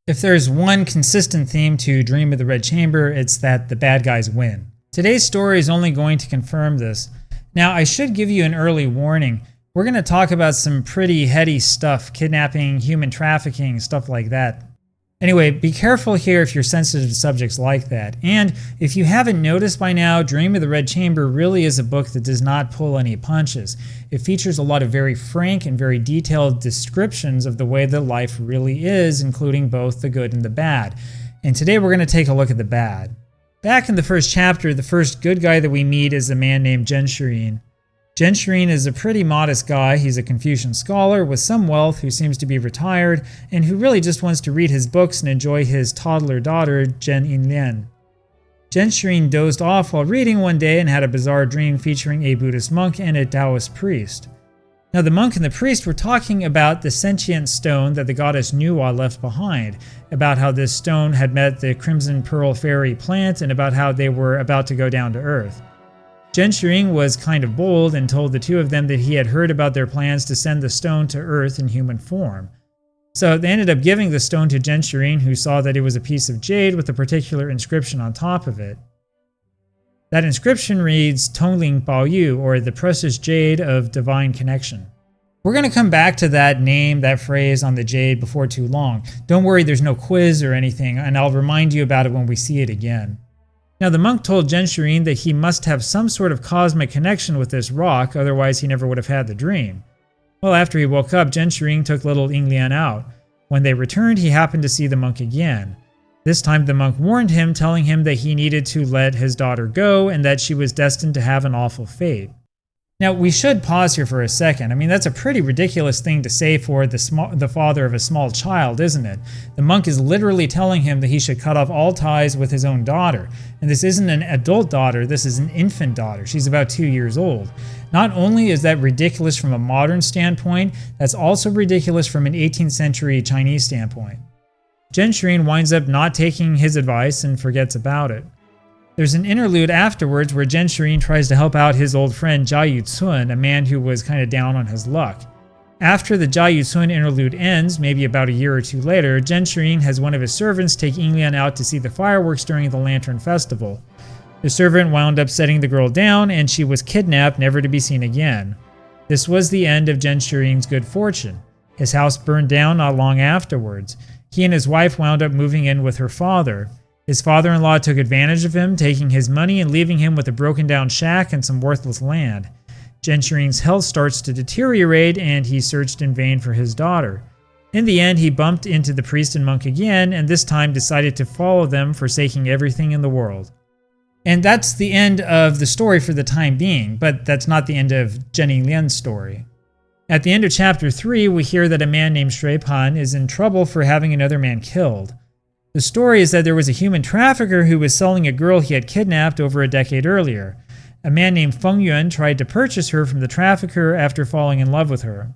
If there's one consistent theme to Dream of the Red Chamber, it's that the bad guys win. Today's story is only going to confirm this. Now, I should give you an early warning. We're going to talk about some pretty heady stuff, kidnapping, human trafficking, stuff like that. Anyway, be careful here if you're sensitive to subjects like that. And if you haven't noticed by now, Dream of the Red Chamber really is a book that does not pull any punches. It features a lot of very frank and very detailed descriptions of the way that life really is, including both the good and the bad. And today we're going to take a look at the bad. Back in the first chapter, the first good guy that we meet is a man named Zhen Shirin. Zhen Shirin is a pretty modest guy. He's a Confucian scholar with some wealth who seems to be retired and who really just wants to read his books and enjoy his toddler daughter, Zhen Yinlian. Zhen Shirin dozed off while reading one day and had a bizarre dream featuring a Buddhist monk and a Taoist priest. Now, the monk and the priest were talking about the sentient stone that the goddess Nuwa left behind, about how this stone had met the Crimson Pearl Fairy plant and about how they were about to go down to Earth. Zhen Shirin was kind of bold and told the two of them that he had heard about their plans to send the stone to Earth in human form. So they ended up giving the stone to Zhen Shirin, who saw that it was a piece of jade with a particular inscription on top of it. That inscription reads Tongling Baoyu, or the precious jade of divine connection. We're going to come back to that name, that phrase on the jade before too long. Don't worry, there's no quiz or anything, and I'll remind you about it when we see it again. Now, the monk told Zhen Shirin that he must have some sort of cosmic connection with this rock, otherwise he never would have had the dream. Well, after he woke up, Zhen Shirin took little Yinglian out. When they returned, he happened to see the monk again. This time the monk warned him, telling him that he needed to let his daughter go and that she was destined to have an awful fate. Now, we should pause here for a second. I mean, that's a pretty ridiculous thing to say for the father of a small child, isn't it? The monk is literally telling him that he should cut off all ties with his own daughter. And this isn't an adult daughter, this is an infant daughter. She's about 2 years old. Not only is that ridiculous from a modern standpoint, that's also ridiculous from an 18th century Chinese standpoint. Zhen Shirin winds up not taking his advice and forgets about it. There's an interlude afterwards where Zhen Shirin tries to help out his old friend Jia Yucun, a man who was kind of down on his luck. After the Jia Yucun interlude ends, maybe about a year or two later, Zhen Shirin has one of his servants take Yinglian out to see the fireworks during the Lantern Festival. The servant wound up setting the girl down and she was kidnapped, never to be seen again. This was the end of Zhen Shirin's good fortune. His house burned down not long afterwards. He and his wife wound up moving in with her father. His father-in-law took advantage of him, taking his money and leaving him with a broken-down shack and some worthless land. Zhen Shirin's health starts to deteriorate, and he searched in vain for his daughter. In the end, he bumped into the priest and monk again, and this time decided to follow them, forsaking everything in the world. And that's the end of the story for the time being, but that's not the end of Zhen Yinglian's story. At the end of chapter 3, we hear that a man named Shui Pan is in trouble for having another man killed. The story is that there was a human trafficker who was selling a girl he had kidnapped over a decade earlier. A man named Feng Yuan tried to purchase her from the trafficker after falling in love with her.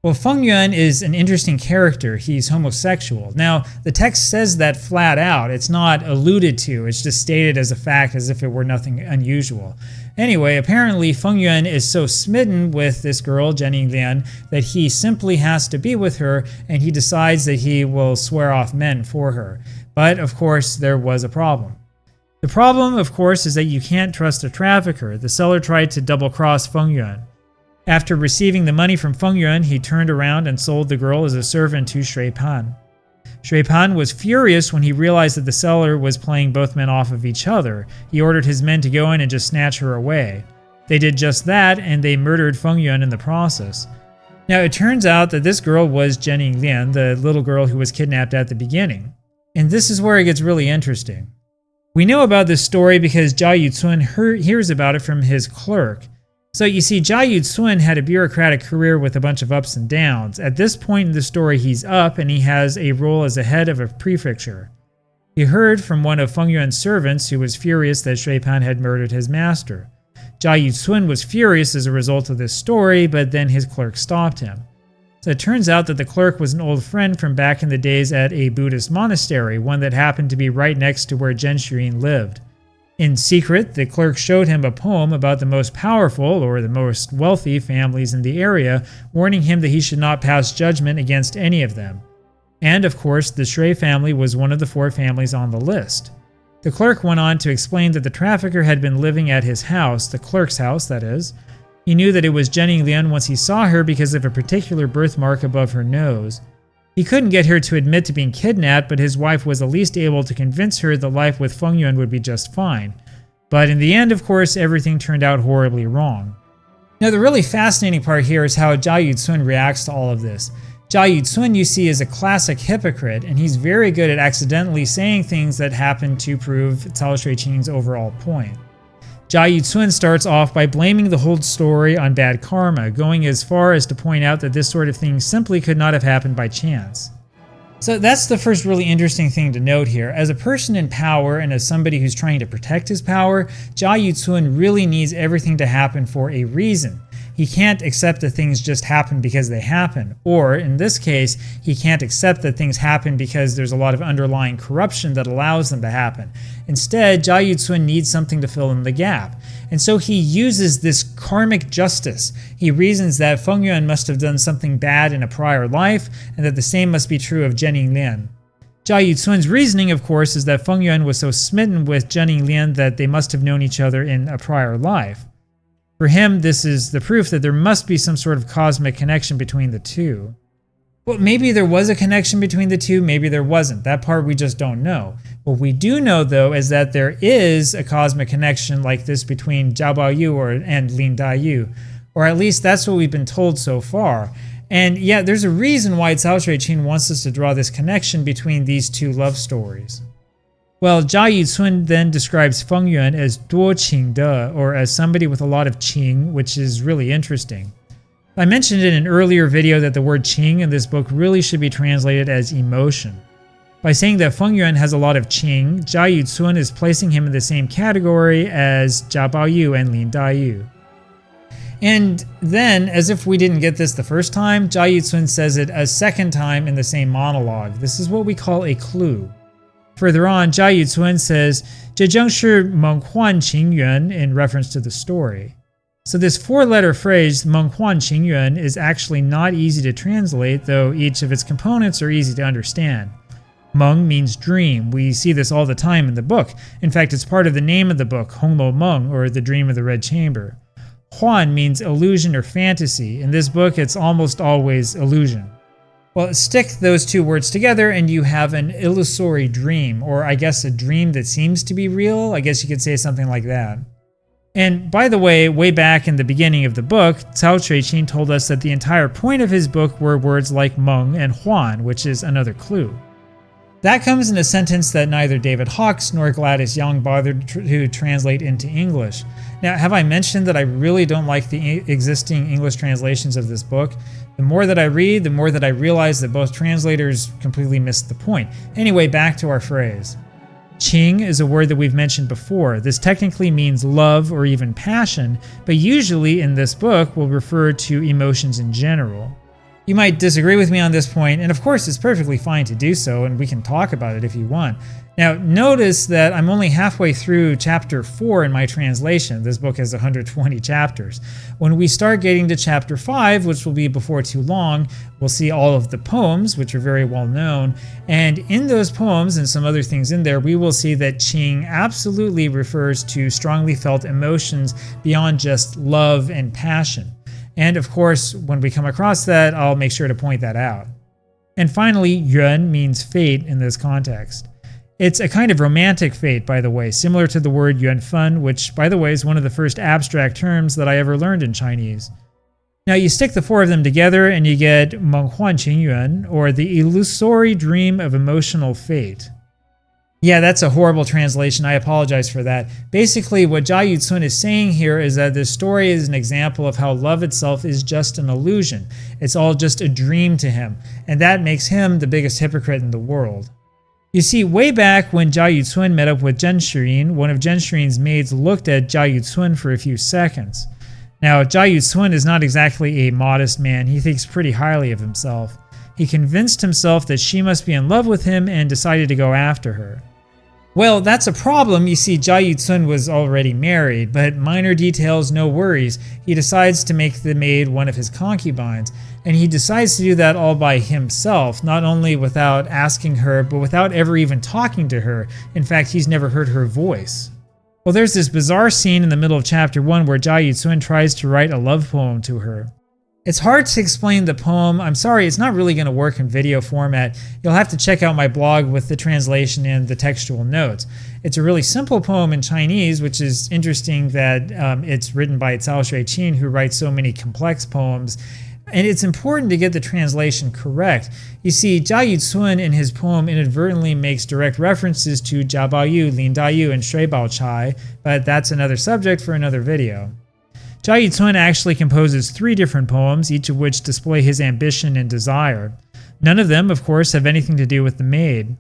Well, Feng Yuan is an interesting character. He's homosexual. Now, the text says that flat out. It's not alluded to. It's just stated as a fact as if it were nothing unusual. Anyway, apparently Feng Yuan is so smitten with this girl, Zhen Yinglian, that he simply has to be with her, and he decides that he will swear off men for her. But, of course, there was a problem. The problem, of course, is that you can't trust a trafficker. The seller tried to double-cross Feng Yuan. After receiving the money from Feng Yuan, he turned around and sold the girl as a servant to Shui Pan. Shui Pan was furious when he realized that the seller was playing both men off of each other. He ordered his men to go in and just snatch her away. They did just that, and they murdered Feng Yuan in the process. Now, it turns out that this girl was Zhen Yinglian, the little girl who was kidnapped at the beginning. And this is where it gets really interesting. We know about this story because Jia Yucun hears about it from his clerk. So you see, Jia Yucun had a bureaucratic career with a bunch of ups and downs. At this point in the story, he's up and he has a role as a head of a prefecture. He heard from one of Feng Yuan's servants who was furious that Shui Pan had murdered his master. Jia Yucun was furious as a result of this story, but then his clerk stopped him. So it turns out that the clerk was an old friend from back in the days at a Buddhist monastery, one that happened to be right next to where Zhen Shirin lived. In secret, the clerk showed him a poem about the most powerful or the most wealthy families in the area, warning him that he should not pass judgment against any of them. And of course, the Shui family was one of the 4 families on the list. The clerk went on to explain that the trafficker had been living at his house, the clerk's house, that is. He knew that it was Jenny Lian once he saw her because of a particular birthmark above her nose. He couldn't get her to admit to being kidnapped, but his wife was at least able to convince her that life with Feng Yuan would be just fine. But in the end, of course, everything turned out horribly wrong. Now, the really fascinating part here is how Zhao Yucun reacts to all of this. Zhao Yucun, you see, is a classic hypocrite, and he's very good at accidentally saying things that happen to prove Cao Shuiqing's overall point. Zhao Yucun starts off by blaming the whole story on bad karma, going as far as to point out that this sort of thing simply could not have happened by chance. So that's the first really interesting thing to note here. As a person in power and as somebody who's trying to protect his power, Zhao Yucun really needs everything to happen for a reason. He can't accept that things just happen because they happen. Or, in this case, he can't accept that things happen because there's a lot of underlying corruption that allows them to happen. Instead, Zhao Yucun needs something to fill in the gap. And so he uses this karmic justice. He reasons that Feng Yuan must have done something bad in a prior life, and that the same must be true of Jenny Lian. Zhao Yucun's reasoning, of course, is that Feng Yuan was so smitten with Jenny Lian that they must have known each other in a prior life. For him, this is the proof that there must be some sort of cosmic connection between the two. Well, maybe there was a connection between the two, maybe there wasn't. That part we just don't know. What we do know, though, is that there is a cosmic connection like this between Zhao Baoyu and Lin Daiyu, or at least that's what we've been told so far. And yeah, there's a reason why Cao Shuiqing wants us to draw this connection between these two love stories. Well, Zhao Yucun then describes Feng Yuan as duo qing de, or as somebody with a lot of qing, which is really interesting. I mentioned in an earlier video that the word qing in this book really should be translated as emotion. By saying that Feng Yuan has a lot of qing, Zhao Yucun is placing him in the same category as Zhao Baoyu and Lin Daiyu. And then, as if we didn't get this the first time, Zhao Yucun says it a second time in the same monologue. This is what we call a clue. Further on, Zhao Yucun says, 这正是梦幻情缘 in reference to the story. So this 4-letter phrase, 梦幻情缘, is actually not easy to translate, though each of its components are easy to understand. Meng means dream. We see this all the time in the book. In fact, it's part of the name of the book, Hong Lo Meng, or The Dream of the Red Chamber. Huan means illusion or fantasy. In this book, it's almost always illusion. Well, stick those two words together and you have an illusory dream, or I guess a dream that seems to be real. I guess you could say something like that. And by the way back in the beginning of the book, Cao Shuiqing told us that the entire point of his book were words like Meng and Huan, which is another clue. That comes in a sentence that neither David Hawkes nor Gladys Young bothered to translate into English. Now, have I mentioned that I really don't like the existing English translations of this book? The more that I read, the more that I realize that both translators completely missed the point. Anyway, back to our phrase. Qing is a word that we've mentioned before. This technically means love or even passion, but usually in this book will refer to emotions in general. You might disagree with me on this point, and of course it's perfectly fine to do so, and we can talk about it if you want. Now, notice that I'm only halfway through chapter 4 in my translation. This book has 120 chapters. When we start getting to chapter 5, which will be before too long, we'll see all of the poems, which are very well known, and in those poems and some other things in there, we will see that Qing absolutely refers to strongly felt emotions beyond just love and passion. And of course, when we come across that, I'll make sure to point that out. And finally, yuan means fate in this context. It's a kind of romantic fate, by the way, similar to the word yuanfen, which, by the way, is one of the first abstract terms that I ever learned in Chinese. Now, you stick the 4 of them together and you get menghuan qingyuan, or the illusory dream of emotional fate. Yeah, that's a horrible translation. I apologize for that. Basically, what Zhao Yucun is saying here is that this story is an example of how love itself is just an illusion. It's all just a dream to him, and that makes him the biggest hypocrite in the world. You see, way back when Zhao Yucun met up with Zhen Shirin, one of Zhen Shirin's maids looked at Zhao Yucun for a few seconds. Now, Zhao Yucun is not exactly a modest man. He thinks pretty highly of himself. He convinced himself that she must be in love with him and decided to go after her. Well, that's a problem. You see, Jia Yutsun was already married, but minor details, no worries. He decides to make the maid one of his concubines, and he decides to do that all by himself, not only without asking her, but without ever even talking to her. In fact, he's never heard her voice. Well, there's this bizarre scene in the middle of chapter 1 where Jia Yutsun tries to write a love poem to her. It's hard to explain the poem. I'm sorry, it's not really going to work in video format. You'll have to check out my blog with the translation and the textual notes. It's a really simple poem in Chinese, which is interesting that it's written by Cao Shuiqin, who writes so many complex poems. And it's important to get the translation correct. You see, Jia Yutsun in his poem inadvertently makes direct references to Jia Baoyu, Lin Dayu, and Shui Baochai, but that's another subject for another video. Jia Yutsun actually composes 3 different poems, each of which display his ambition and desire. None of them, of course, have anything to do with the maid.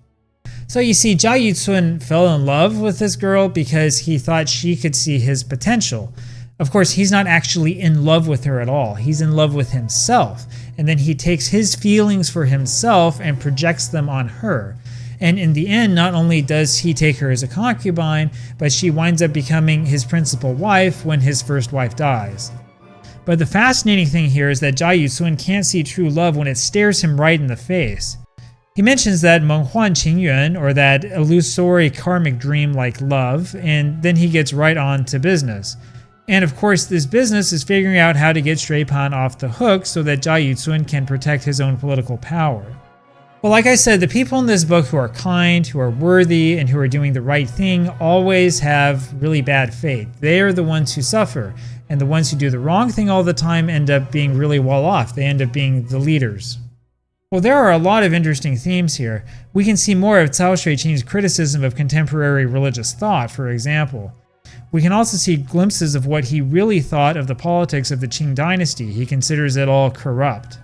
So you see, Jia Yutsun fell in love with this girl because he thought she could see his potential. Of course, he's not actually in love with her at all. He's in love with himself. And then he takes his feelings for himself and projects them on her. And in the end, not only does he take her as a concubine, but she winds up becoming his principal wife when his first wife dies. But the fascinating thing here is that Jia Yutsun can't see true love when it stares him right in the face. He mentions that Menghuan Qingyuan, or that illusory karmic dream like love, and then he gets right on to business. And of course, this business is figuring out how to get Shui Pan off the hook so that Jia Yutsun can protect his own political power. Well, like I said, the people in this book who are kind, who are worthy, and who are doing the right thing always have really bad fate. They are the ones who suffer, and the ones who do the wrong thing all the time end up being really well off. They end up being the leaders. Well, there are a lot of interesting themes here. We can see more of Cao Shuiqin's criticism of contemporary religious thought, for example. We can also see glimpses of what he really thought of the politics of the Qing dynasty. He considers it all corrupt.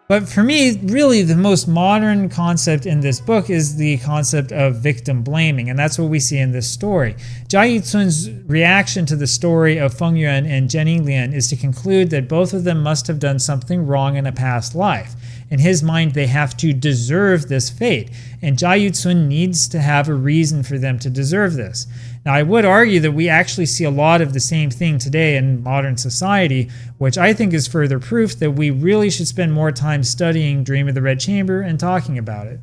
But for me, really the most modern concept in this book is the concept of victim blaming, and that's what we see in this story. Jia Yutsun's reaction to the story of Feng Yuan and Zhen Yinglian is to conclude that both of them must have done something wrong in a past life. In his mind, they have to deserve this fate, and Jia Yutsun needs to have a reason for them to deserve this. Now, I would argue that we actually see a lot of the same thing today in modern society, which I think is further proof that we really should spend more time studying Dream of the Red Chamber and talking about it.